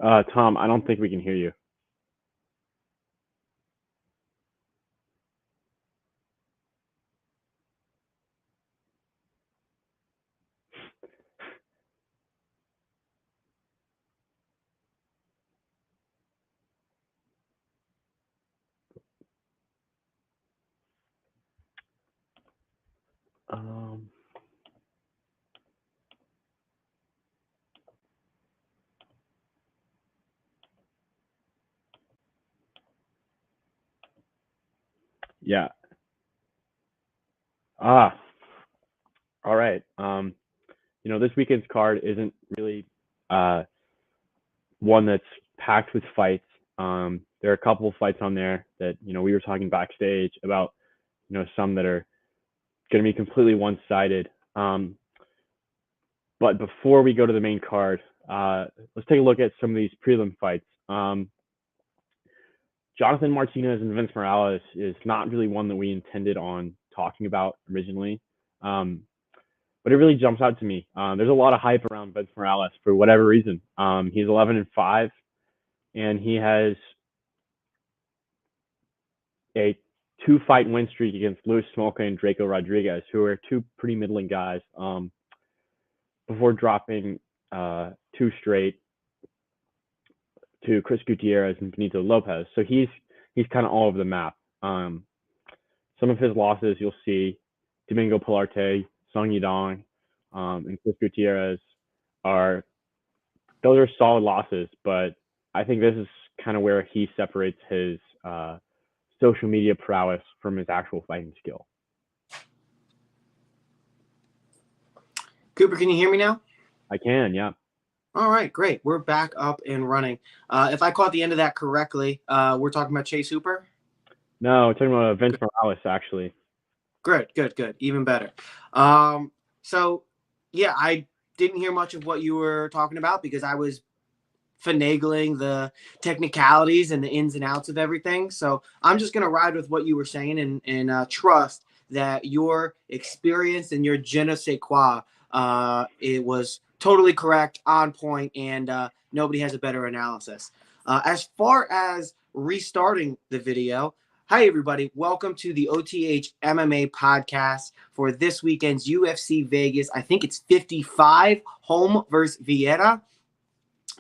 Tom, I don't think we can hear you. Um, yeah. Ah, all right. This weekend's card isn't really uh one that's packed with fights. There are a couple of fights on there that we were talking backstage about. Some that are going to be completely one-sided. But before we go to the main card, let's take a look at some of these prelim fights. Jonathan Martinez and Vince Morales is not really one that we intended on talking about originally. But it really jumps out to me. There's a lot of hype around Vince Morales for whatever reason. He's 11-5, and he has a 2-fight win streak against Luis Smolka and Draco Rodriguez, who are two pretty middling guys. Before dropping 2 straight to Chris Gutierrez and Benito Lopez. So he's kind of all over the map. Some of his losses you'll see: Domingo Pilarte, Song Yadong, and Chris Gutierrez those are solid losses, but I think this is kind of where he separates his social media prowess from his actual fighting skill. Cooper, can you hear me now? I can, yeah. All right, great. We're back up and running. If I caught the end of that correctly, we're talking about Chase Hooper? No, we're talking about Vince Morales, actually. Good. Even better. So, yeah, I didn't hear much of what you were talking about because I was finagling the technicalities and the ins and outs of everything. So I'm just going to ride with what you were saying and trust that your experience and your je ne sais quoi, it was totally correct, on point, and nobody has a better analysis. As far as restarting the video, hi, everybody. Welcome to the OTH MMA podcast for this weekend's UFC Vegas. I think it's 55, Holm versus Vieira.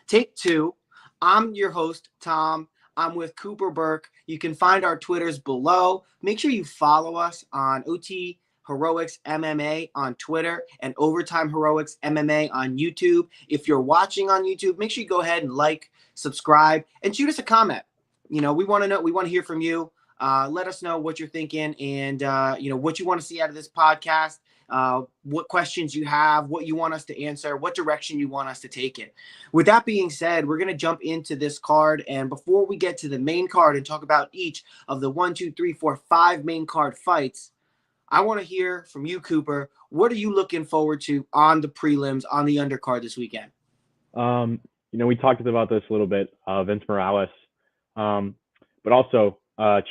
Take 2. I'm your host, Tom. I'm with Cooper Burke. You can find our Twitters below. Make sure you follow us on OT Heroics MMA on Twitter and Overtime Heroics MMA on YouTube. If you're watching on YouTube, make sure you go ahead and like, subscribe, and shoot us a comment. We want to know. We want to hear from you. Let us know what you're thinking and, what you want to see out of this podcast. What questions you have, what you want us to answer, what direction you want us to take it. With that being said, we're going to jump into this card. And before we get to the main card and talk about each of the 1, 2, 3, 4, 5 main card fights, I want to hear from you, Cooper. What are you looking forward to on the prelims, on the undercard this weekend? We talked about this a little bit, Vince Morales, but also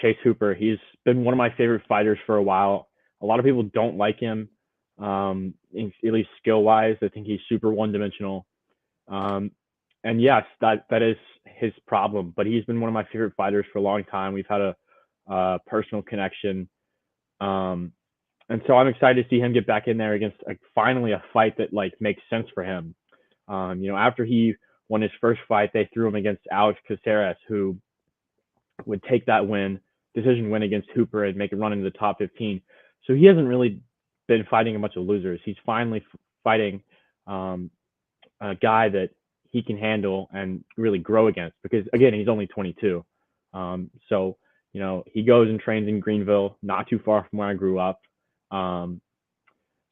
Chase Hooper. He's been one of my favorite fighters for a while. A lot of people don't like him. At least skill-wise, I think he's super one-dimensional. And yes, that is his problem. But he's been one of my favorite fighters for a long time. We've had a personal connection, and so I'm excited to see him get back in there against finally a fight that makes sense for him. After he won his first fight, they threw him against Alex Caceres, who would take that decision win against Hooper and make a run into the top 15. So he hasn't really been fighting a bunch of losers. He's finally fighting a guy that he can handle and really grow against, because again, he's only 22. So he goes and trains in Greenville, not too far from where I grew up. So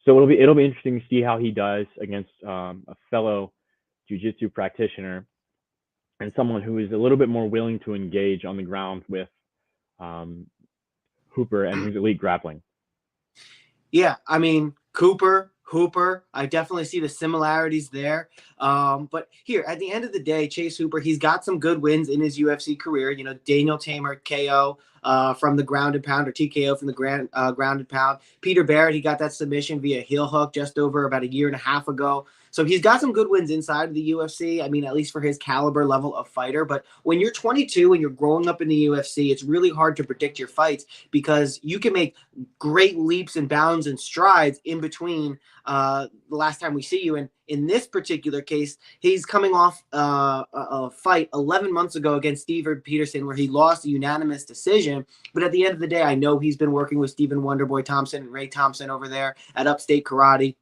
it'll be interesting to see how he does against a fellow jiu-jitsu practitioner and someone who is a little bit more willing to engage on the ground with Hooper and who's elite grappling. Yeah, I mean, Hooper, I definitely see the similarities there. But here, at the end of the day, Chase Hooper, he's got some good wins in his UFC career. Daniel Tamer, KO, from the ground and pound, or TKO from the ground and pound. Peter Barrett, he got that submission via heel hook just over about a year and a half ago. So he's got some good wins inside of the UFC. I mean, at least for his caliber level of fighter. But when you're 22 and you're growing up in the UFC, it's really hard to predict your fights because you can make great leaps and bounds and strides in between the last time we see you. And in this particular case, he's coming off a fight 11 months ago against Steven Peterson where he lost a unanimous decision. But at the end of the day, I know he's been working with Stephen Wonderboy Thompson and Ray Thompson over there at Upstate Karate.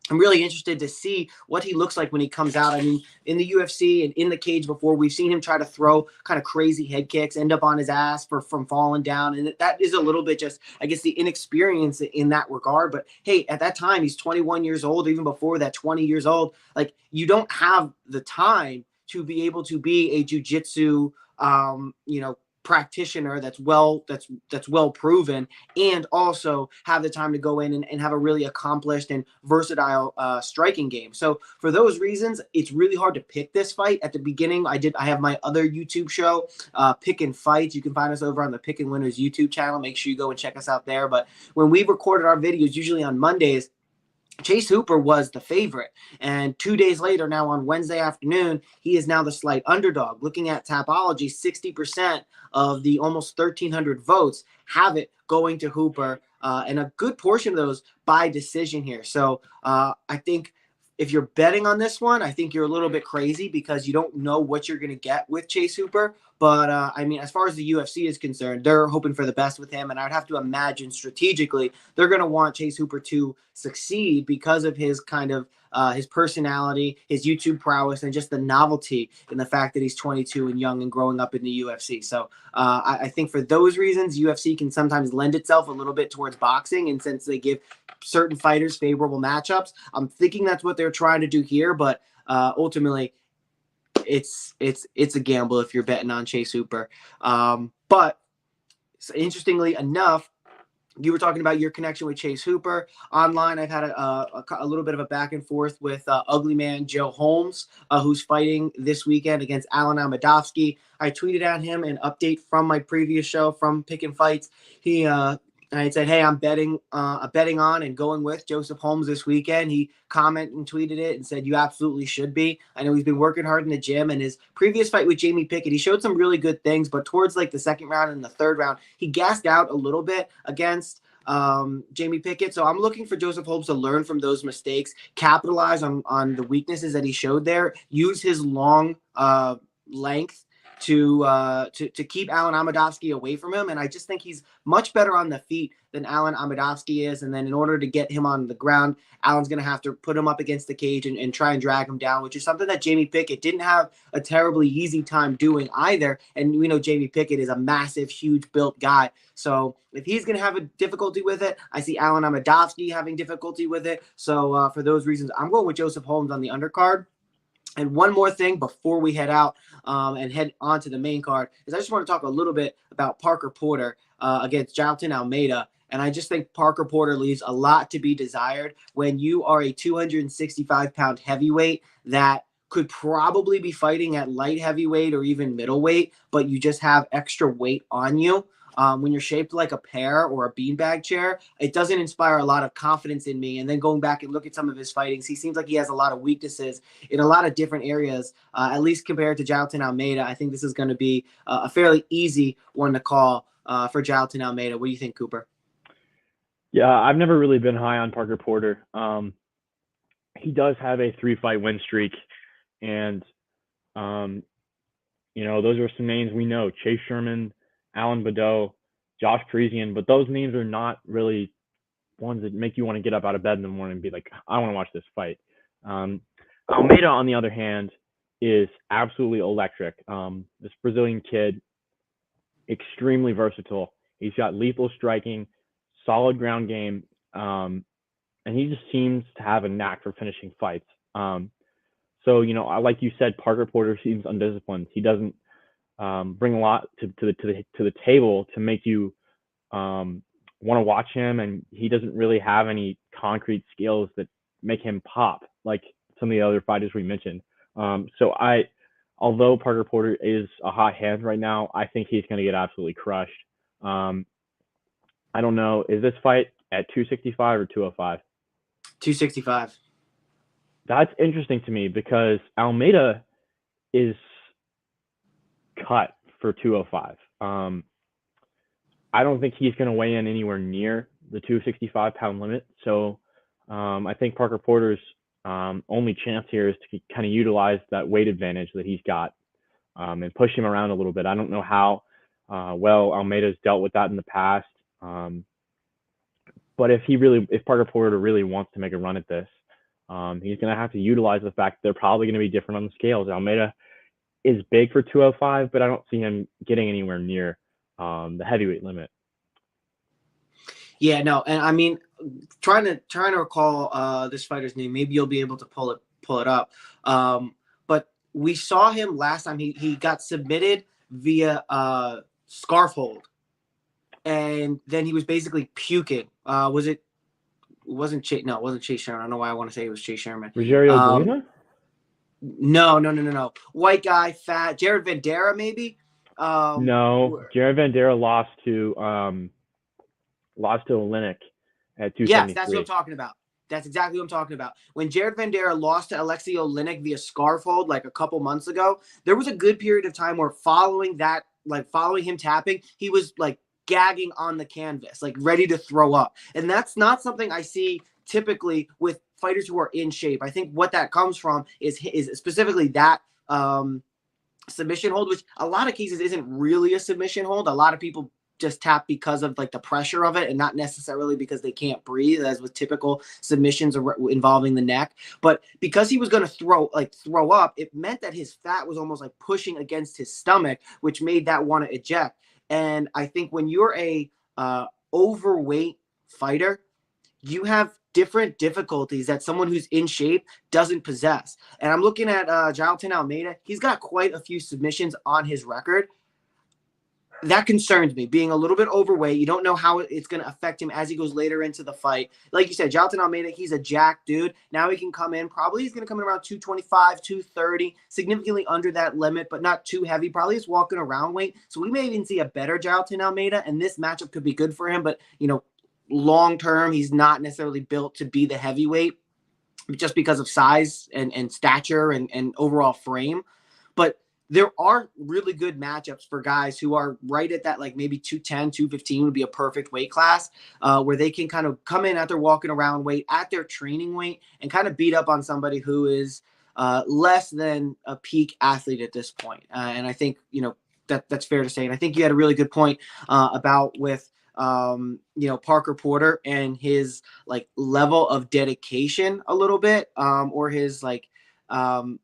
I'm really interested to see what he looks like when he comes out. I mean, in the UFC and in the cage before, we've seen him try to throw kind of crazy head kicks, end up on his ass from falling down. And that is a little bit just, I guess, the inexperience in that regard. But hey, at that time, he's 21 years old, even before that, 20 years old. Like, you don't have the time to be able to be a jiu-jitsu, practitioner that's well proven, and also have the time to go in and have a really accomplished and versatile striking game. So for those reasons, it's really hard to pick this fight. At the beginning, I have my other YouTube show, Pick and Fights. You can find us over on the Pick and Winners YouTube channel. Make sure you go and check us out there. But when we recorded our videos, usually on Mondays, Chase Hooper was the favorite, and 2 days later, now on Wednesday afternoon, he is now the slight underdog. Looking at Tapology, 60% of the almost 1,300 votes have it going to Hooper, and a good portion of those by decision here. So I think if you're betting on this one, I think you're a little bit crazy because you don't know what you're going to get with Chase Hooper. But, I mean, as far as the UFC is concerned, they're hoping for the best with him. And I'd have to imagine strategically they're going to want Chase Hooper to succeed because of his kind of his personality, his YouTube prowess, and just the novelty in the fact that he's 22 and young and growing up in the UFC. So I think for those reasons, UFC can sometimes lend itself a little bit towards boxing. And since they give certain fighters favorable matchups, I'm thinking that's what they're trying to do here. But ultimately, it's a gamble if you're betting on Chase Hooper. But interestingly enough, you were talking about your connection with Chase Hooper. Online, I've had a little bit of a back and forth with Ugly Man Joe Holmes, who's fighting this weekend against Alan Amedovski. I tweeted at him an update from my previous show from Pick and Fights. I said, hey, I'm betting on and going with Joseph Holmes this weekend. He commented and tweeted it and said, you absolutely should be. I know he's been working hard in the gym, and his previous fight with Jamie Pickett, he showed some really good things, but towards like the second round and the third round, he gassed out a little bit against Jamie Pickett. So I'm looking for Joseph Holmes to learn from those mistakes, capitalize on the weaknesses that he showed there, use his long length to keep Alan Amedovski away from him. And I just think he's much better on the feet than Alan Amedovski is. And then in order to get him on the ground, Alan's going to have to put him up against the cage and try and drag him down, which is something that Jamie Pickett didn't have a terribly easy time doing either. And we know Jamie Pickett is a massive, huge built guy. So if he's going to have a difficulty with it, I see Alan Amedovski having difficulty with it. So for those reasons, I'm going with Joseph Holmes on the undercard. And one more thing before we head out and head on to the main card is I just want to talk a little bit about Parker Porter against Jailton Almeida. And I just think Parker Porter leaves a lot to be desired when you are a 265-pound heavyweight that could probably be fighting at light heavyweight or even middleweight, but you just have extra weight on you. When you're shaped like a pear or a beanbag chair, it doesn't inspire a lot of confidence in me. And then going back and look at some of his fightings, he seems like he has a lot of weaknesses in a lot of different areas, at least compared to Jailton Almeida. I think this is going to be a fairly easy one to call for Jailton Almeida. What do you think, Cooper? Yeah, I've never really been high on Parker Porter. He does have a 3-fight win streak, and those are some names we know: Chase Sherman, Alan Badeau, Josh Parisian, but those names are not really ones that make you want to get up out of bed in the morning and be like, I want to watch this fight. Almeida, on the other hand, is absolutely electric. This Brazilian kid, extremely versatile. He's got lethal striking, solid ground game, and he just seems to have a knack for finishing fights. So, like you said, Parker Porter seems undisciplined. He doesn't bring a lot to the table to make you want to watch him, and he doesn't really have any concrete skills that make him pop like some of the other fighters we mentioned. Although Parker Porter is a hot hand right now, I think he's going to get absolutely crushed. I don't know. Is this fight at 265 or 205? 265. That's interesting to me because Almeida is cut for 205. I don't think he's going to weigh in anywhere near the 265-pound limit. So I think Parker Porter's only chance here is to kind of utilize that weight advantage that he's got and push him around a little bit. I don't know how well Almeida's dealt with that in the past. But if Parker Porter really wants to make a run at this, he's going to have to utilize the fact that they're probably going to be different on the scales. Almeida is big for 205, but I don't see him getting anywhere near the heavyweight limit. Yeah, no, and I mean, trying to recall this fighter's name. Maybe you'll be able to pull it up. But we saw him last time. He got submitted via scarf hold, and then he was basically puking. It wasn't Chase? No, it wasn't Chase Sherman. I don't know why I want to say it was Chase Sherman. Rogerio Molina? No. White guy, fat. Jared Vandera, maybe. No, Jared Vandera lost to Olenek at 273. Yes, that's what I'm talking about. That's exactly what I'm talking about. When Jared Vandera lost to Alexei Olenek via scarf hold like a couple months ago, there was a good period of time where following him tapping, he was like gagging on the canvas, like ready to throw up. And that's not something I see typically with fighters who are in shape. I think what that comes from is specifically that submission hold, which a lot of cases isn't really a submission hold. A lot of people just tap because of like the pressure of it and not necessarily because they can't breathe, as with typical submissions involving the neck. But because he was going to throw up, it meant that his fat was almost like pushing against his stomach, which made that want to eject. And I think when you're a overweight fighter, you have different difficulties that someone who's in shape doesn't possess. And I'm looking at Jailton Almeida. He's got quite a few submissions on his record. That concerns me, being a little bit overweight. You don't know how it's going to affect him as he goes later into the fight. Like you said, Jailton Almeida, he's a jacked dude. Now he can come in. Probably he's going to come in around 225, 230, significantly under that limit, but not too heavy. Probably is walking around weight. So we may even see a better Jailton Almeida, and this matchup could be good for him. But, long term, he's not necessarily built to be the heavyweight just because of size and stature and overall frame. But there are really good matchups for guys who are right at that, like maybe 210, 215 would be a perfect weight class where they can kind of come in at their walking around weight, at their training weight, and kind of beat up on somebody who is less than a peak athlete at this point. And I think, that's fair to say. And I think you had a really good point about with, Parker Porter and his like level of dedication a little bit or his like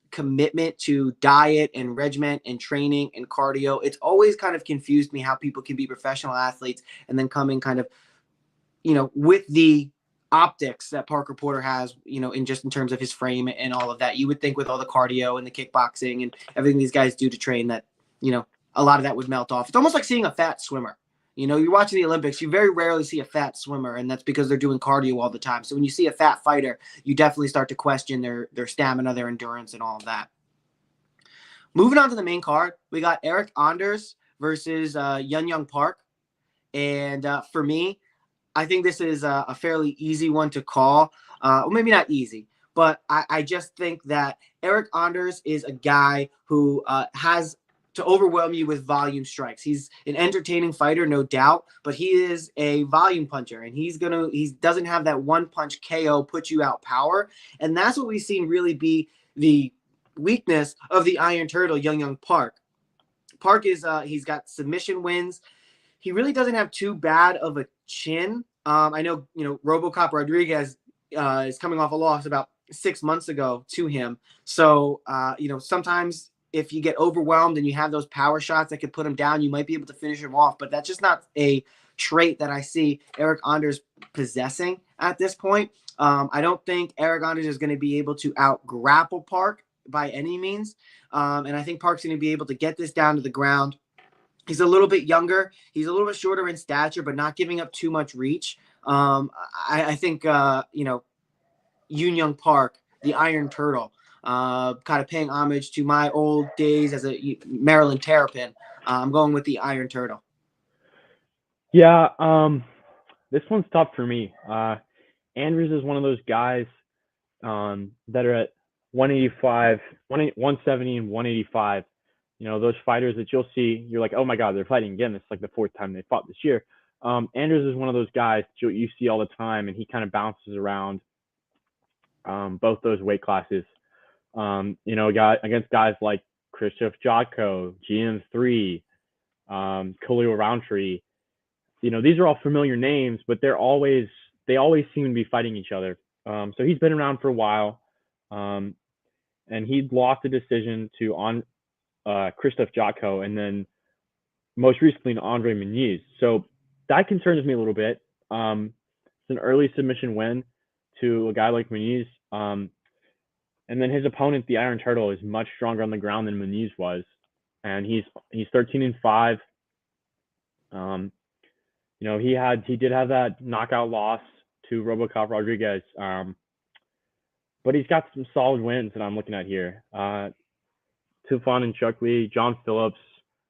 commitment to diet and regimen and training and cardio. It's always kind of confused me how people can be professional athletes and then come in kind of, with the optics that Parker Porter has, in terms of his frame and all of that. You would think with all the cardio and the kickboxing and everything these guys do to train that, a lot of that would melt off. It's almost like seeing a fat swimmer. You're watching the Olympics, you very rarely see a fat swimmer, and that's because they're doing cardio all the time. So when you see a fat fighter, you definitely start to question their stamina, their endurance, and all of that. Moving on to the main card, we got Eric Anders versus Young Park. And for me, I think this is a fairly easy one to call. Well, maybe not easy, but I just think that Eric Anders is a guy who has to overwhelm you with volume strikes. He's an entertaining fighter, no doubt, but he is a volume puncher, and he doesn't have that one punch KO put you out power. And that's what we've seen really be the weakness of the Iron Turtle, Young Park. Park is he's got submission wins. He really doesn't have too bad of a chin. I know, RoboCop Rodriguez is coming off a loss about 6 months ago to him. So, sometimes if you get overwhelmed and you have those power shots that could put him down, you might be able to finish him off. But that's just not a trait that I see Eric Anders possessing at this point. I don't think Eric Anders is going to be able to out-grapple Park by any means. And I think Park's going to be able to get this down to the ground. He's a little bit younger. He's a little bit shorter in stature, but not giving up too much reach. I think, Young Park, the Iron Turtle, kind of paying homage to my old days as a Maryland Terrapin. I'm going with the Iron Turtle. Yeah, this one's tough for me. Andrews is one of those guys that are at 185, 170, and 185. Those fighters that you'll see, you're like, oh my God, they're fighting again. It's like the fourth time they fought this year. Andrews is one of those guys that you see all the time, and he kind of bounces around both those weight classes. Against guys like Krzysztof Jotko, GM3, Khalil Roundtree. These are all familiar names, but they always seem to be fighting each other. So he's been around for a while, and he lost a decision to Krzysztof Jotko, and then most recently to Andre Muniz. So that concerns me a little bit. It's an early submission win to a guy like Muniz. And then his opponent, the Iron Turtle, is much stronger on the ground than Muniz was, and he's 13-5. He did have that knockout loss to RoboCop Rodriguez, but he's got some solid wins that I'm looking at here. Tufan and Chuck Lee, John Phillips,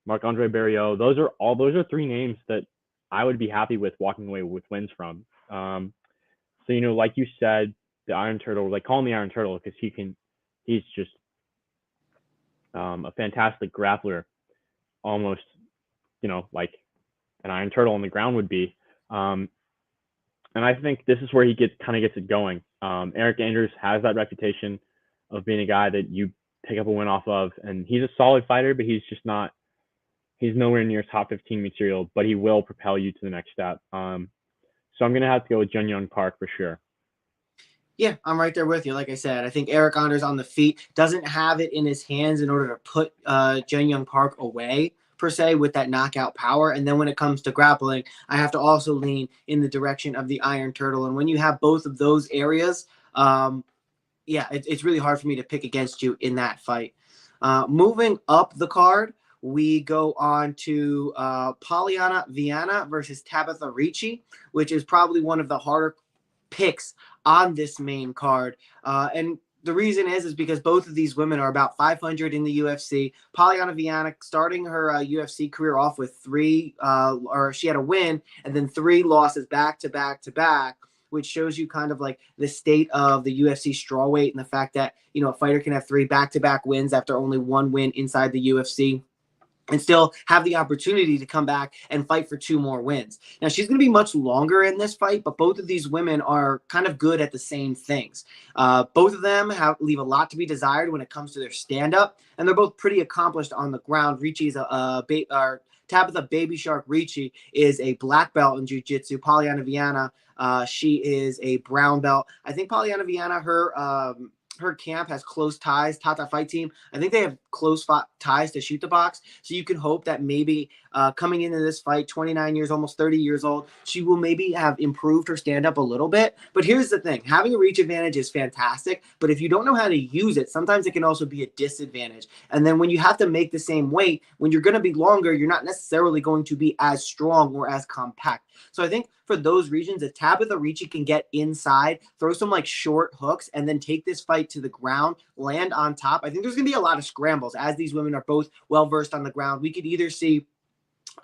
Marc-Andre Barriault. Those are three names that I would be happy with walking away with wins from. So like you said, the Iron Turtle, like call him the Iron Turtle because he's just a fantastic grappler, almost like an Iron Turtle on the ground would be. And I think this is where he gets it going. Eric Andrews has that reputation of being a guy that you pick up a win off of, and he's a solid fighter, but he's nowhere near top 15 material, but he will propel you to the next step. So I'm going to have to go with Jun Young Park for sure. Yeah, I'm right there with you. Like I said, I think Eric Anders on the feet doesn't have it in his hands in order to put Jun Young Park away, per se, with that knockout power. And then when it comes to grappling, I have to also lean in the direction of the Iron Turtle. And when you have both of those areas, it's really hard for me to pick against you in that fight. Moving up the card, we go on to Pollyanna Vienna versus Tabitha Ricci, which is probably one of the harder picks on this main card. And the reason is because both of these women are about 500 in the UFC. Pollyanna Vienna starting her UFC career off with she had a win and then 3 losses back to back to back, which shows you kind of like the state of the UFC strawweight and the fact that, a fighter can have 3 back-to-back wins after only 1 win inside the UFC and still have the opportunity to come back and fight for 2 more wins. Now, she's going to be much longer in this fight, but both of these women are kind of good at the same things. Both of them leave a lot to be desired when it comes to their stand-up, and they're both pretty accomplished on the ground. Ricci's Tabitha Baby Shark Ricci is a black belt in jiu-jitsu. Pollyanna Vienna, she is a brown belt. I think Pollyanna Vienna, her camp has close ties. Tata Fight Team, I think they have close ties to Shoot the Box. So you can hope that maybe coming into this fight, 29 years, almost 30 years old, she will maybe have improved her stand-up a little bit. But here's the thing. Having a reach advantage is fantastic. But if you don't know how to use it, sometimes it can also be a disadvantage. And then when you have to make the same weight, when you're going to be longer, you're not necessarily going to be as strong or as compact. So I think for those reasons, if Tabitha Ricci can get inside, throw some short hooks, and then take this fight to the ground, land on top, I think there's going to be a lot of scrambles as these women are both well-versed on the ground. We could either see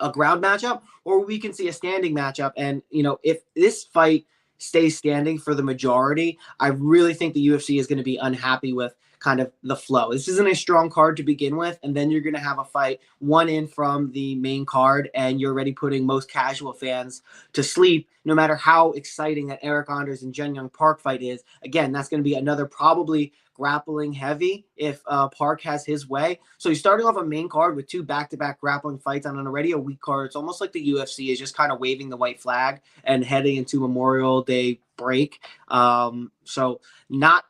a ground matchup or we can see a standing matchup. And, if this fight stays standing for the majority, I really think the UFC is going to be unhappy with kind of the flow. This isn't a strong card to begin with, and then you're going to have a fight 1 in from the main card, and you're already putting most casual fans to sleep, no matter how exciting that Eric Anders and Jun Young Park fight is. Again, that's going to be another probably grappling heavy if Park has his way. So you're starting off a main card with 2 back-to-back grappling fights on an already a weak card. It's almost like the UFC is just kind of waving the white flag and heading into Memorial Day break. So not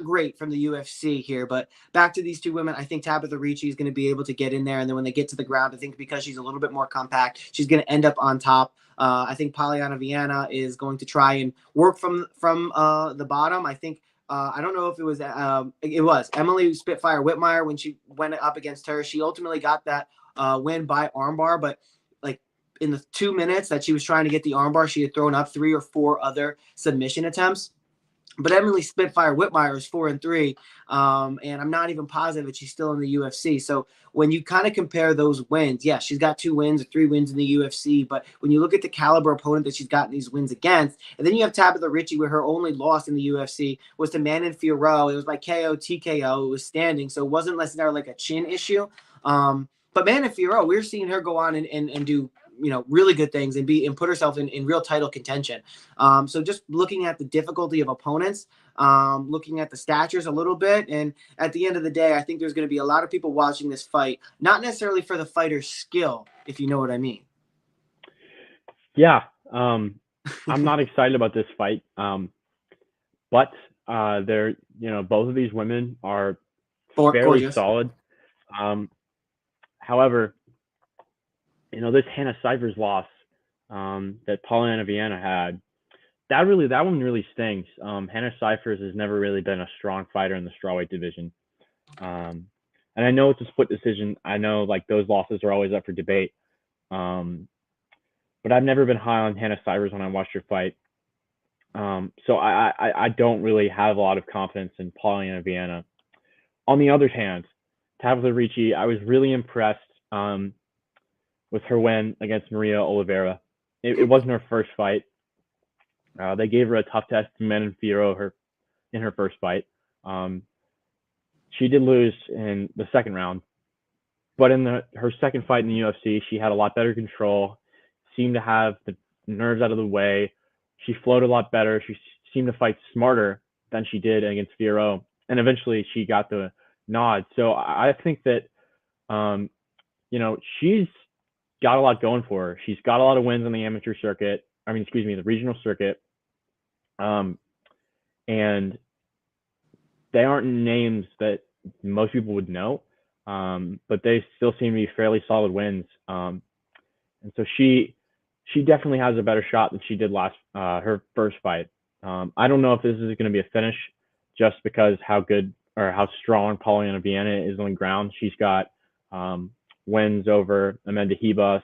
great from the UFC here, but back to these 2 women. I think Tabitha Ricci is going to be able to get in there, and then when they get to the ground, I think because she's a little bit more compact, she's going to end up on top. I think Pollyanna Vienna is going to try and work from the bottom. I think I don't know if it was Emily Spitfire Whitmire when she went up against her. She ultimately got that win by armbar, but in the 2 minutes that she was trying to get the armbar, she had thrown up 3 or 4 other submission attempts. But Emily Spitfire Whitmire is 4-3, and I'm not even positive that she's still in the UFC. So when you kind of compare those wins, yeah, she's got 2 wins or 3 wins in the UFC. But when you look at the caliber opponent that she's gotten these wins against, and then you have Tabitha Ricci, where her only loss in the UFC was to Manon Fiorot. It was by KO, TKO. It was standing, so it wasn't necessarily like a chin issue. But Manon Fiorot, we're seeing her go on and do really good things and put herself in real title contention. So just looking at the difficulty of opponents, looking at the statures a little bit, and at the end of the day, I think there's going to be a lot of people watching this fight, not necessarily for the fighter's skill, if you know what I mean. Yeah, I'm not excited about this fight, but they're both of these women are fairly Gorgeous. solid. However, this Hannah Cifers loss that Pollyanna Vienna had, that one really stings. Hannah Cifers has never really been a strong fighter in the strawweight division. And I know it's a split decision. I know like those losses are always up for debate. But I've never been high on Hannah Cifers when I watched her fight. So I don't really have a lot of confidence in Pollyanna Vienna. On the other hand, Tabitha Ricci, I was really impressed with her win against Maria Oliveira. It wasn't her first fight. They gave her a tough test to Manon Fiorot in her first fight. She did lose in the second round, but in her second fight in the UFC, she had a lot better control, seemed to have the nerves out of the way. She flowed a lot better. She seemed to fight smarter than she did against Fiorot, and eventually she got the nod. So I think that, she's got a lot going for her. She's got a lot of wins on the amateur circuit. The regional circuit. And they aren't names that most people would know, but they still seem to be fairly solid wins. And so she definitely has a better shot than she did her first fight. I don't know if this is going to be a finish just because how good or how strong Pollyanna Vienna is on the ground. She's got wins over Amanda Hebus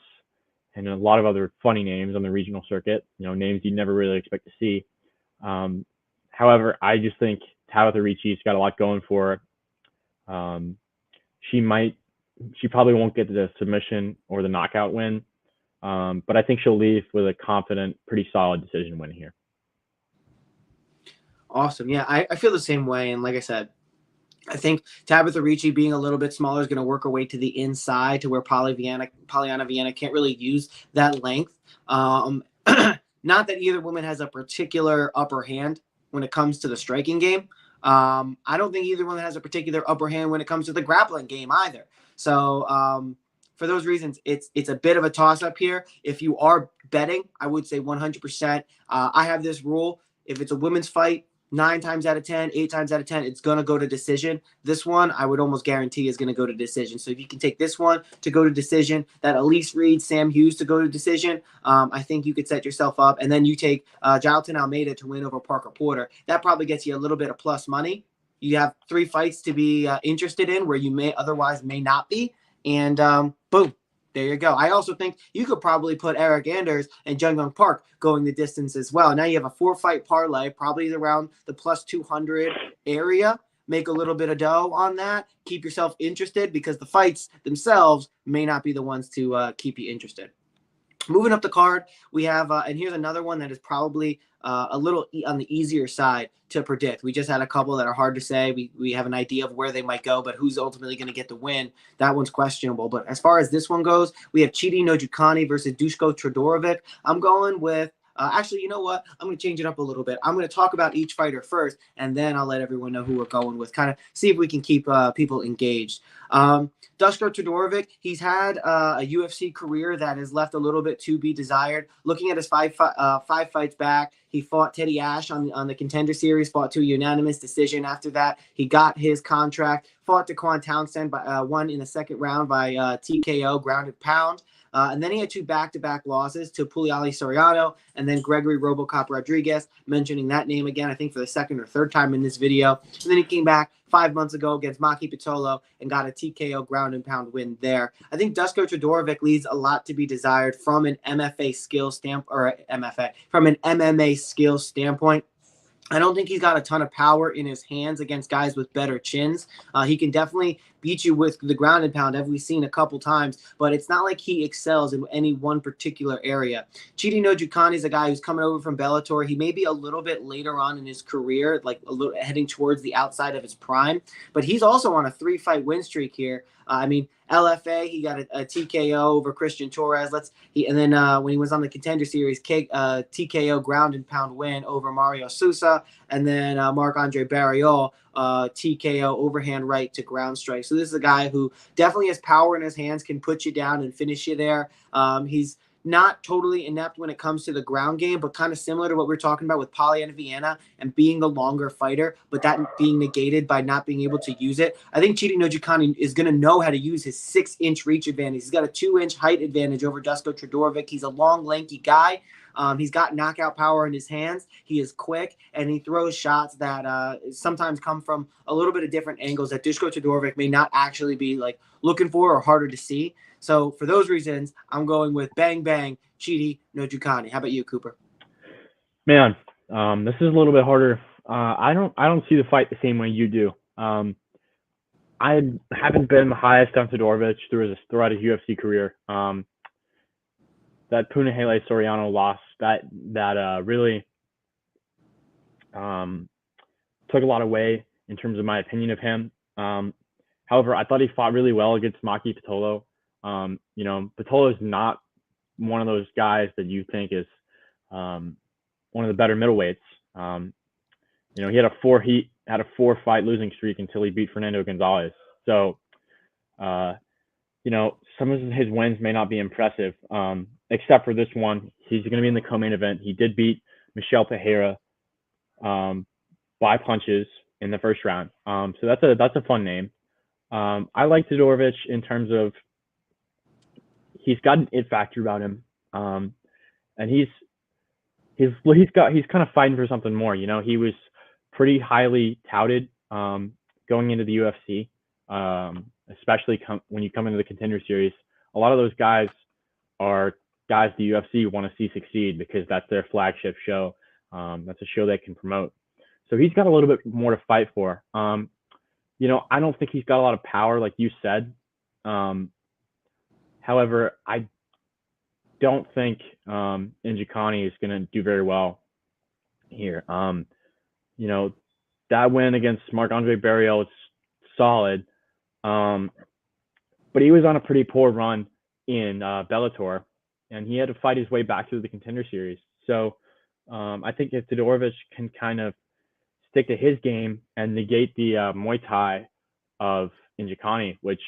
and a lot of other funny names on the regional circuit, names you never really expect to see. However, I just think Tabitha Ricci's got a lot going for her. She probably won't get the submission or the knockout win, but I think she'll leave with a confident, pretty solid decision win here. Awesome. Yeah, I feel the same way. And like I said, I think Tabitha Ricci being a little bit smaller is going to work her way to the inside to where Pollyanna Vienna can't really use that length. Not that either woman has a particular upper hand when it comes to the striking game. I don't think either one has a particular upper hand when it comes to the grappling game either. So for those reasons, it's a bit of a toss-up here. If you are betting, I would say 100%. I have this rule. If it's a women's fight, 9 times out of 10, 8 times out of 10, it's going to go to decision. This one, I would almost guarantee is going to go to decision. So if you can take this one to go to decision, that Elise Reed, Sam Hughes to go to decision, I think you could set yourself up. And then you take Jailton Almeida to win over Parker Porter. That probably gets you a little bit of plus money. You have 3 fights to be interested in where you may not be. And boom. There you go. I also think you could probably put Eric Anders and Jung Young Park going the distance as well. Now you have a 4-fight parlay, probably around the plus 200 area. Make a little bit of dough on that. Keep yourself interested because the fights themselves may not be the ones to keep you interested. Moving up the card, we have, and here's another one that is probably a little on the easier side to predict. We just had a couple that are hard to say. We have an idea of where they might go, but who's ultimately going to get the win? That one's questionable. But as far as this one goes, we have Chidi Nojukani versus Dushko Todorovic. I'm going with, actually, you know what? I'm going to change it up a little bit. I'm going to talk about each fighter first, and then I'll let everyone know who we're going with, kind of see if we can keep people engaged. Dushko Todorovic, he's had a UFC career that has left a little bit to be desired. Looking at his 5 fights back, he fought Teddy Ash on the Contender Series, fought to a unanimous decision. After that, he got his contract, fought Daquan Townsend, won in the second round by TKO, grounded pound. And then he had 2 back-to-back losses to Pugliali Soriano and then Gregory Robocop Rodriguez, mentioning that name again, I think for the second or third time in this video. And then he came back 5 months ago against Maki Pitolo and got a TKO ground and pound win there. I think Dushko Todorovic leaves a lot to be desired from an MMA skill standpoint. I don't think he's got a ton of power in his hands against guys with better chins. He can definitely beat you with the ground and pound, as we've seen a couple times, but it's not like he excels in any one particular area. Chidi Nojukani is a guy who's coming over from Bellator. He may be a little bit later on in his career, like a little heading towards the outside of his prime, but he's also on a 3-fight win streak here. I mean, LFA, he got a TKO over Christian Torres. And then when he was on the Contender Series, TKO ground and pound win over Mario Sousa, and then Marc-Andre Barriol, TKO overhand right to ground strike. So this is a guy who definitely has power in his hands, can put you down and finish you there. He's not totally inept when it comes to the ground game, but kind of similar to what we're talking about with Pollyanna Vienna and being the longer fighter, but that being negated by not being able to use it. I think Chidi Nojukani is going to know how to use his 6-inch reach advantage. He's got a 2-inch height advantage over Dusko Todorovic. He's a long, lanky guy. He's got knockout power in his hands. He is quick, and he throws shots that sometimes come from a little bit of different angles that Dusko Todorovic may not actually be like looking for or harder to see. So for those reasons, I'm going with bang bang Chidi Nojukani. How about you, Cooper? Man, this is a little bit harder. I don't see the fight the same way you do. I haven't been the highest on Todorovic throughout his UFC career. That Punahele Soriano loss that really took a lot away in terms of my opinion of him. However, I thought he fought really well against Maki Pitolo. Pitolo is not one of those guys that you think is one of the better middleweights. He had a 4-fight losing streak until he beat Fernando Gonzalez. So, some of his wins may not be impressive, except for this one. He's going to be in the co-main event. He did beat Michel Pereira by punches in the first round. So that's a fun name. I like Todorovic in terms of he's got an it factor about him, and he's kind of fighting for something more. He was pretty highly touted going into the UFC, especially when you come into the Contender Series. A lot of those guys are guys the UFC want to see succeed because that's their flagship show. That's a show they can promote. So he's got a little bit more to fight for. I don't think he's got a lot of power, like you said. However, I don't think Njoukani is going to do very well here. That win against Marc-Andre Barriol is solid, but he was on a pretty poor run in Bellator, and he had to fight his way back to the Contender Series. So I think if Todorovic can kind of stick to his game and negate the Muay Thai of Njoukani, which,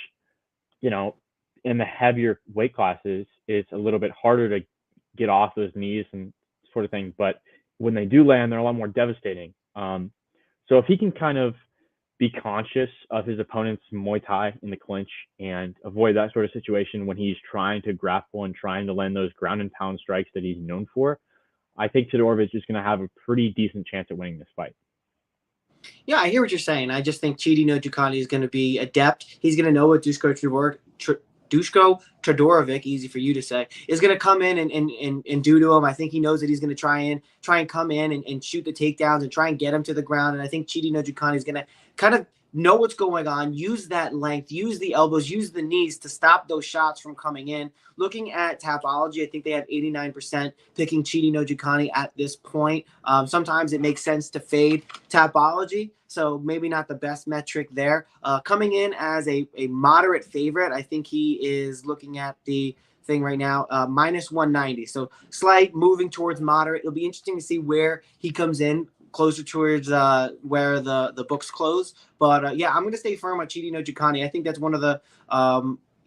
in the heavier weight classes, it's a little bit harder to get off those knees and sort of thing. But when they do land, they're a lot more devastating. So if he can kind of be conscious of his opponent's Muay Thai in the clinch and avoid that sort of situation when he's trying to grapple and trying to land those ground and pound strikes that he's known for, I think Todorovic is going to have a pretty decent chance at winning this fight. Yeah, I hear what you're saying. I just think Chidi Nojukani is going to be adept. He's going to know what Dusko Todorovic, easy for you to say, is going to come in and do to him. I think he knows that he's going to try and come in and shoot the takedowns and try and get him to the ground. And I think Chidi Nojukani is going to kind of know what's going on, use that length, use the elbows, use the knees to stop those shots from coming in. Looking at Tapology, I think they have 89% picking Chidi Nojukani at this point. Sometimes it makes sense to fade Tapology, so maybe not the best metric there. Coming in as a moderate favorite, I think he is looking at the thing right now, minus 190. So slight moving towards moderate. It'll be interesting to see where he comes in, closer towards where the books close. But yeah, I'm going to stay firm on Chidi Nojukani. I think that's one of the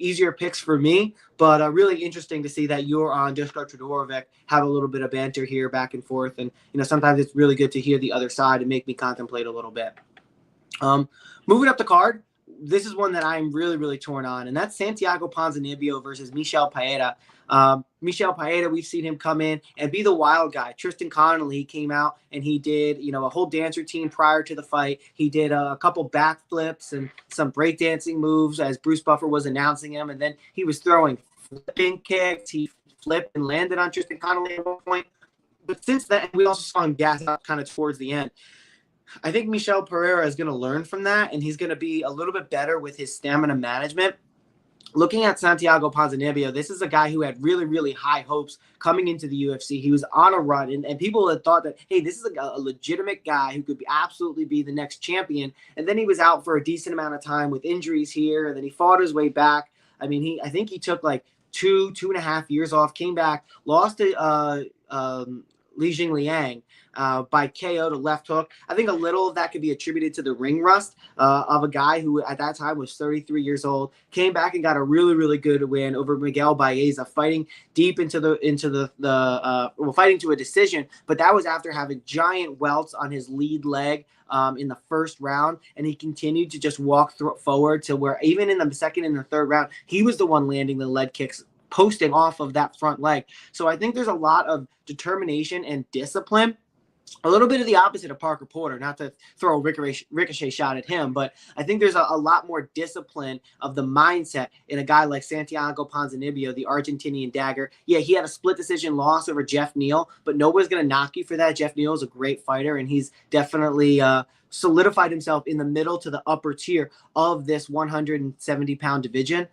easier picks for me, but really interesting to see that you're on Dusko Todorovic, have a little bit of banter here back and forth. And, sometimes it's really good to hear the other side and make me contemplate a little bit. Moving up the card, this is one that I'm really, really torn on, and that's Santiago Ponzinibio versus Michel Pereira. Michel Pereira, we've seen him come in and be the wild guy. Tristan Connolly, he came out and he did, a whole dance routine prior to the fight. He did a couple backflips and some breakdancing moves as Bruce Buffer was announcing him, and then he was throwing flipping kicks. He flipped and landed on Tristan Connolly at one point. But since then, we also saw him gas out kind of towards the end. I think Michel Pereira is going to learn from that, and he's going to be a little bit better with his stamina management. Looking at Santiago Ponzinibio, this is a guy who had really, really high hopes coming into the UFC. He was on a run, and people had thought that, hey, this is a legitimate guy who could absolutely be the next champion. And then he was out for a decent amount of time with injuries here, and then he fought his way back. I mean, I think he took like 2.5 years off, came back, lost to Li Jingliang by KO to left hook. I think a little of that could be attributed to the ring rust of a guy who at that time was 33 years old, came back and got a really, really good win over Miguel Baeza, fighting deep into fighting to a decision. But that was after having giant welts on his lead leg in the first round, and he continued to just walk forward to where even in the second and the third round, he was the one landing the leg kicks, posting off of that front leg. So I think there's a lot of determination and discipline. A little bit of the opposite of Parker Porter, not to throw a ricochet shot at him, but I think there's a lot more discipline of the mindset in a guy like Santiago Ponzinibio, the Argentinian dagger. Yeah, he had a split decision loss over Jeff Neal, but nobody's going to knock you for that. Jeff Neal is a great fighter, and he's definitely solidified himself in the middle to the upper tier of this 170-pound division.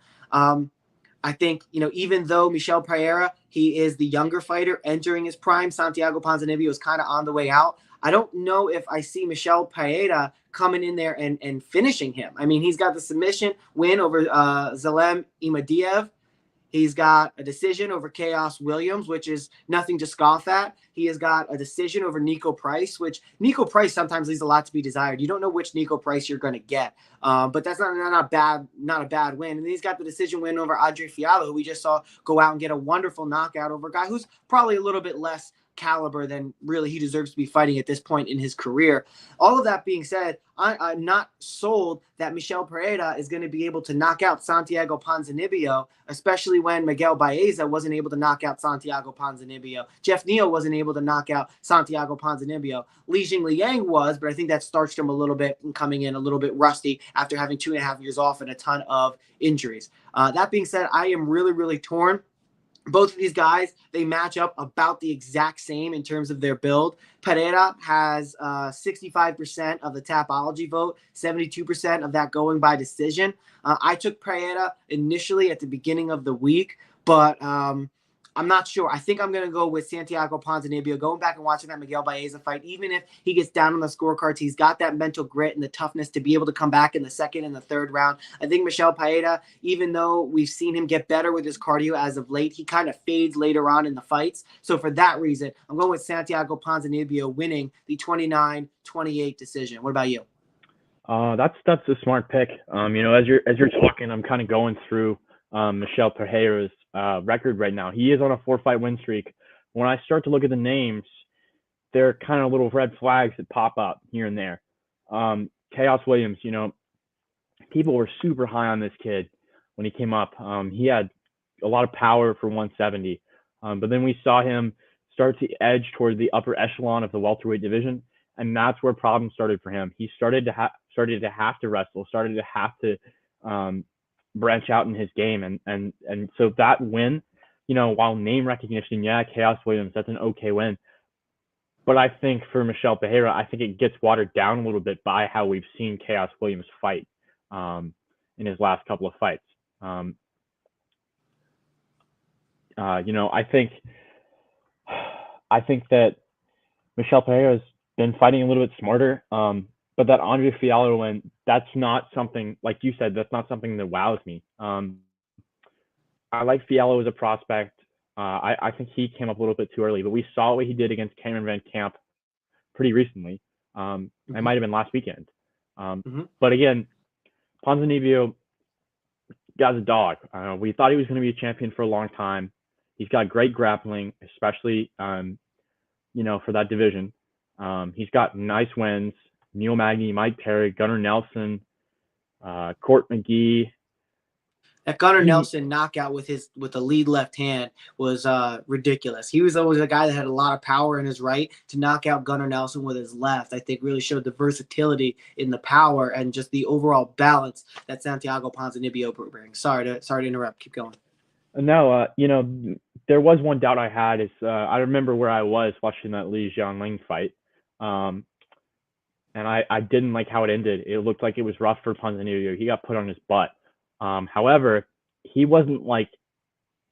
I think, even though Michel Pereira, he is the younger fighter entering his prime, Santiago Ponzinibio is kind of on the way out. I don't know if I see Michel Pereira coming in there and finishing him. I mean, he's got the submission win over Zalem Imadiev. He's got a decision over Chaos Williams, which is nothing to scoff at. He has got a decision over Nico Price, which Nico Price sometimes leaves a lot to be desired. You don't know which Nico Price you're going to get, but that's not a bad win. And he's got the decision win over Andre Fiallo, who we just saw go out and get a wonderful knockout over a guy who's probably a little bit less caliber than really he deserves to be fighting at this point in his career. All of that being said, I'm not sold that Michel Pereira is going to be able to knock out Santiago Ponzinibio, especially when Miguel Baeza wasn't able to knock out Santiago Ponzinibio. Jeff Neal wasn't able to knock out Santiago Ponzinibio. Li Jingliang was, but I think that starched him a little bit and coming in a little bit rusty after having 2.5 years off and a ton of injuries. That being said, I am really, really torn. Both of these guys, they match up about the exact same in terms of their build. Pereira has 65% of the Tapology vote, 72% of that going by decision. I took Pereira initially at the beginning of the week, but I'm not sure. I think I'm going to go with Santiago Ponzinibio. Going back and watching that Miguel Baeza fight, even if he gets down on the scorecards, he's got that mental grit and the toughness to be able to come back in the second and the third round. I think Michel Pereira, even though we've seen him get better with his cardio as of late, he kind of fades later on in the fights. So for that reason, I'm going with Santiago Ponzinibio winning the 29-28 decision. What about you? That's a smart pick. As you're talking, I'm kind of going through Michel Pereira's record right now. He is on a 4-fight win streak. When I start to look at the names, there are kind of little red flags that pop up here and there. Chaos Williams, people were super high on this kid when he came up. He had a lot of power for 170, but then we saw him start to edge toward the upper echelon of the welterweight division, and that's where problems started for him. He started to have to wrestle, started to have to branch out in his game, and so that win, while name recognition, Chaos Williams, that's an okay win, but I think for Michel Pereira, I think it gets watered down a little bit by how we've seen Chaos Williams fight in his last couple of fights. I think that Michel Pereira's been fighting a little bit smarter. But that Andre Fiallo win, that's not something, like you said, that's not something that wows me. I like Fiallo as a prospect. I think he came up a little bit too early, but we saw what he did against Cameron Van Camp pretty recently. It might have been last weekend. But again, Ponzinibio, guy's a dog. We thought he was going to be a champion for a long time. He's got great grappling, especially, for that division. He's got nice wins. Neil Magny, Mike Perry, Gunnar Nelson, Court McGee. That Gunnar Nelson knockout with the lead left hand was ridiculous. He was always a guy that had a lot of power in his right. To knock out Gunnar Nelson with his left, I think really showed the versatility in the power and just the overall balance that Santiago Ponzinibio brings. Sorry to interrupt. Keep going. No, there was one doubt I had is I remember where I was watching that Li Jianling fight, um, and I didn't like how it ended. It looked like it was rough for Ponzinibio. He got put on his butt. However, he wasn't like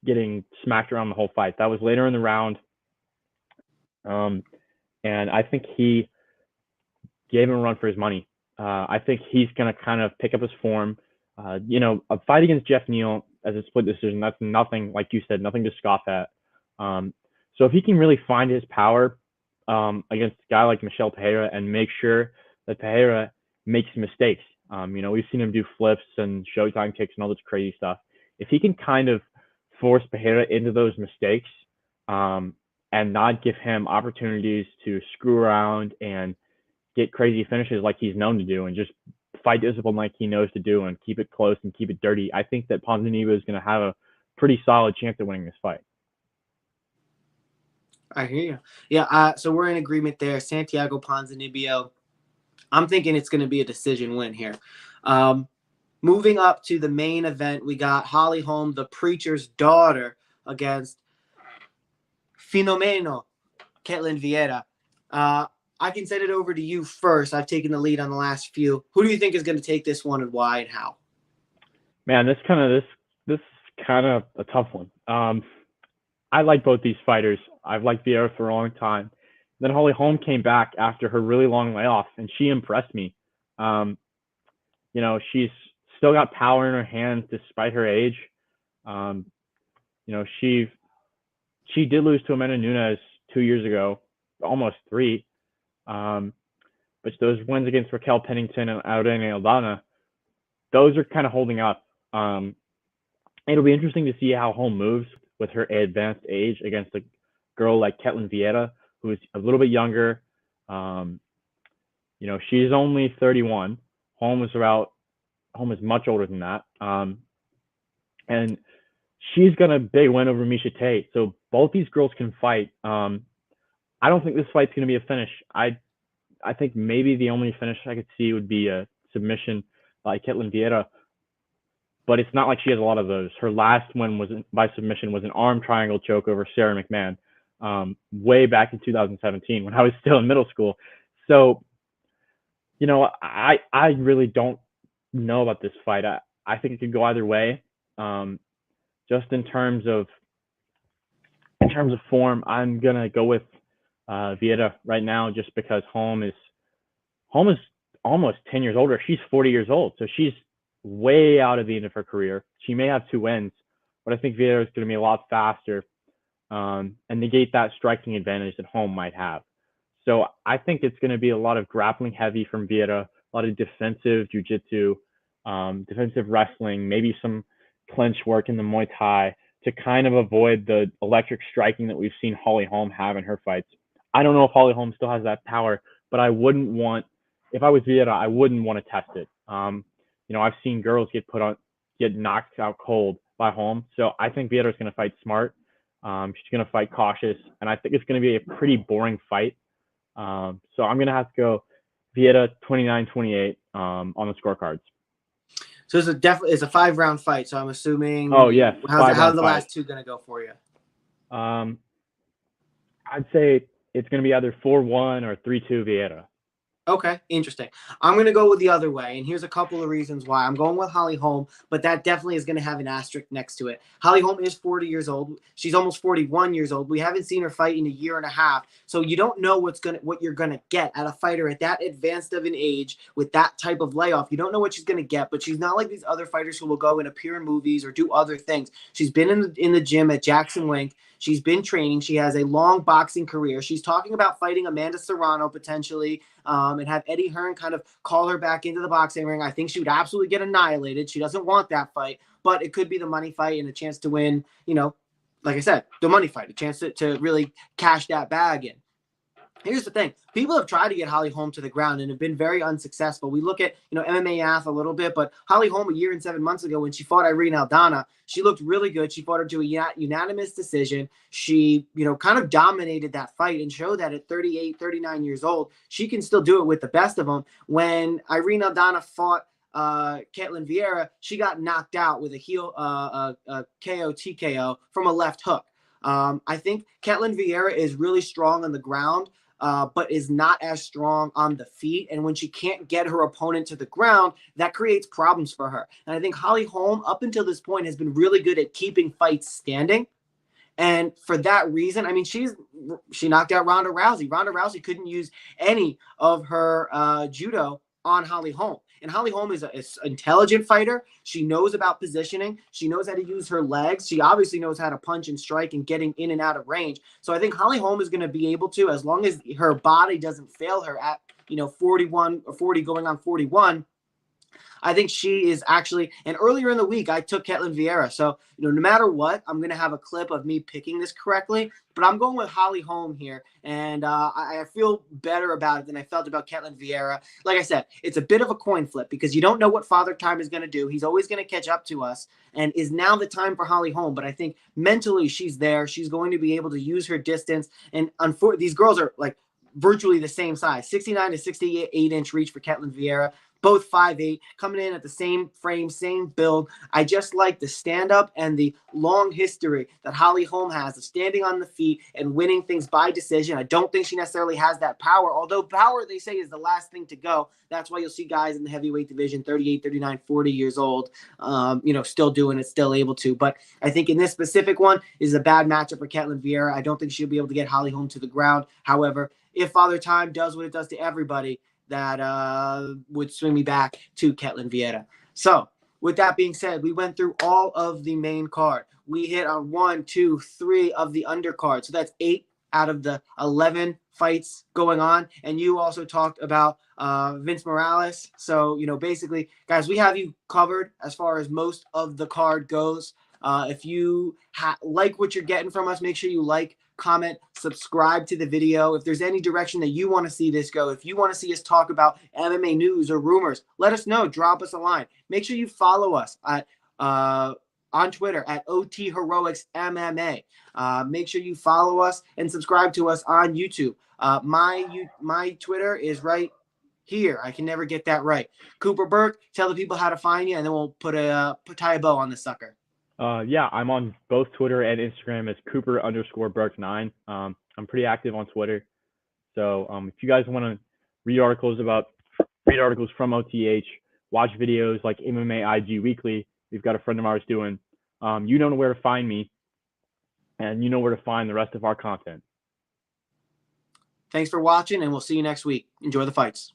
getting smacked around the whole fight. That was later in the round, um, and I think he gave him a run for his money. I think he's going to kind of pick up his form. A fight against Jeff Neal as a split decision, that's nothing, like you said, nothing to scoff at. So if he can really find his power against a guy like Michel Pereira and make sure that Pereira makes mistakes, we've seen him do flips and Showtime kicks and all this crazy stuff. If he can kind of force Pereira into those mistakes and not give him opportunities to screw around and get crazy finishes like he's known to do and just fight discipline like he knows to do and keep it close and keep it dirty, I think that Ponzinibio is going to have a pretty solid chance of winning this fight. I hear you. Yeah, so we're in agreement there. Santiago Ponzinibio. I'm thinking it's going to be a decision win here. Moving up to the main event, we got Holly Holm, the preacher's daughter, against Finomeno, Caitlyn Vieira. I can send it over to you first. I've taken the lead on the last few. Who do you think is going to take this one, and why and how? Man, this is kind of a tough one. I like both these fighters. I've liked Vieira for a long time. Then Holly Holm came back after her really long layoff, and she impressed me. She's still got power in her hands despite her age. She did lose to Amanda Nunes 2 years ago, almost 3. But those wins against Raquel Pennington and Irene Aldana, those are kind of holding up. It'll be interesting to see how Holm moves with her advanced age against a girl like Caitlyn Vieira, who is a little bit younger. She's only 31. Holm is much older than that. And she's got a big win over Miesha Tate. So both these girls can fight. I don't think this fight's going to be a finish. I think maybe the only finish I could see would be a submission by Caitlyn Vieira, but it's not like she has a lot of those. Her last win by submission was an arm triangle choke over Sarah McMahon way back in 2017 when I was still in middle school. So, I really don't know about this fight. I think it could go either way. Just in terms of form, I'm gonna go with Vieira right now, just because Holm is almost 10 years older. She's 40 years old, so she's way out of the end of her career. She may have 2 wins, but I think Vieira is going to be a lot faster and negate that striking advantage that Holm might have. So I think it's going to be a lot of grappling heavy from Vieira, a lot of defensive jiu-jitsu, defensive wrestling, maybe some clinch work in the Muay Thai to kind of avoid the electric striking that we've seen Holly Holm have in her fights. I don't know if Holly Holm still has that power, but if I was Vieira, I wouldn't want to test it. I've seen girls get knocked out cold by Holm. So I think Vieira is going to fight smart. She's going to fight cautious, and I think it's going to be a pretty boring fight. So I'm going to have to go Vieira 29-28 on the scorecards. So it's a 5-round fight. So I'm assuming. Oh yeah. How's the last 2 going to go for you? I'd say it's going to be either 4-1 or 3-2 Vieira. Okay, interesting. I'm going to go with the other way, and here's a couple of reasons why. I'm going with Holly Holm, but that definitely is going to have an asterisk next to it. Holly Holm is 40 years old. She's almost 41 years old. We haven't seen her fight in a year and a half, so you don't know what you're going to get at a fighter at that advanced of an age with that type of layoff. You don't know what she's going to get, but she's not like these other fighters who will go and appear in movies or do other things. She's been in the gym at Jackson Wink. She's been training. She has a long boxing career. She's talking about fighting Amanda Serrano potentially and have Eddie Hearn kind of call her back into the boxing ring. I think she would absolutely get annihilated. She doesn't want that fight, but it could be the money fight and a chance to win, like I said, the money fight, a chance to really cash that bag in. Here's the thing. People have tried to get Holly Holm to the ground and have been very unsuccessful. We look at, MMA Ath a little bit, but Holly Holm a year and 7 months ago when she fought Irene Aldana, she looked really good. She fought her to a unanimous decision. She, kind of dominated that fight and showed that at 38, 39 years old, she can still do it with the best of them. When Irene Aldana fought Caitlyn Vieira, she got knocked out with a heel KO TKO from a left hook. I think Caitlyn Vieira is really strong on the ground, but is not as strong on the feet. And when she can't get her opponent to the ground, that creates problems for her. And I think Holly Holm, up until this point, has been really good at keeping fights standing. And for that reason, I mean, she knocked out Ronda Rousey. Ronda Rousey couldn't use any of her judo on Holly Holm. And Holly Holm is an intelligent fighter. She knows about positioning. She knows how to use her legs. She obviously knows how to punch and strike and getting in and out of range. So I think Holly Holm is going to be able to, as long as her body doesn't fail her at 41 or 40 going on 41. I think she is actually, and earlier in the week, I took Caitlyn Vieira. So, no matter what, I'm going to have a clip of me picking this correctly, but I'm going with Holly Holm here. And I feel better about it than I felt about Caitlyn Vieira. Like I said, it's a bit of a coin flip because you don't know what Father Time is going to do. He's always going to catch up to us, and is now the time for Holly Holm. But I think mentally she's there. She's going to be able to use her distance. And these girls are like virtually the same size, 69 to 68 inch reach for Caitlyn Vieira. Both 5'8", coming in at the same frame, same build. I just like the stand-up and the long history that Holly Holm has of standing on the feet and winning things by decision. I don't think she necessarily has that power, although power, they say, is the last thing to go. That's why you'll see guys in the heavyweight division, 38, 39, 40 years old, still doing it, still able to. But I think in this specific one is a bad matchup for Caitlyn Vieira. I don't think she'll be able to get Holly Holm to the ground. However, if Father Time does what it does to everybody, that would swing me back to Caitlyn Vieira. So with that being said, we went through all of the main card. We hit on 1, 2, 3 of the undercard. So that's 8 out of the 11 fights going on. And you also talked about Vince Morales. So, basically, guys, we have you covered as far as most of the card goes. If you like what you're getting from us, make sure you like, comment, subscribe to the video. If there's any direction that you want to see this go, if you want to see us talk about MMA news or rumors, let us know. Drop us a line. Make sure you follow us at on Twitter at OT Heroics MMA. Make sure you follow us and subscribe to us on YouTube. My Twitter is right here. I can never get that right. Cooper Burke, tell the people how to find you, and then we'll tie a bow on this sucker. Yeah, I'm on both Twitter and Instagram as Cooper_Burke9. I'm pretty active on Twitter. So if you guys want to read articles from OTH, watch videos like MMA IG Weekly, we've got a friend of ours doing, you know where to find me, and you know where to find the rest of our content. Thanks for watching, and we'll see you next week. Enjoy the fights.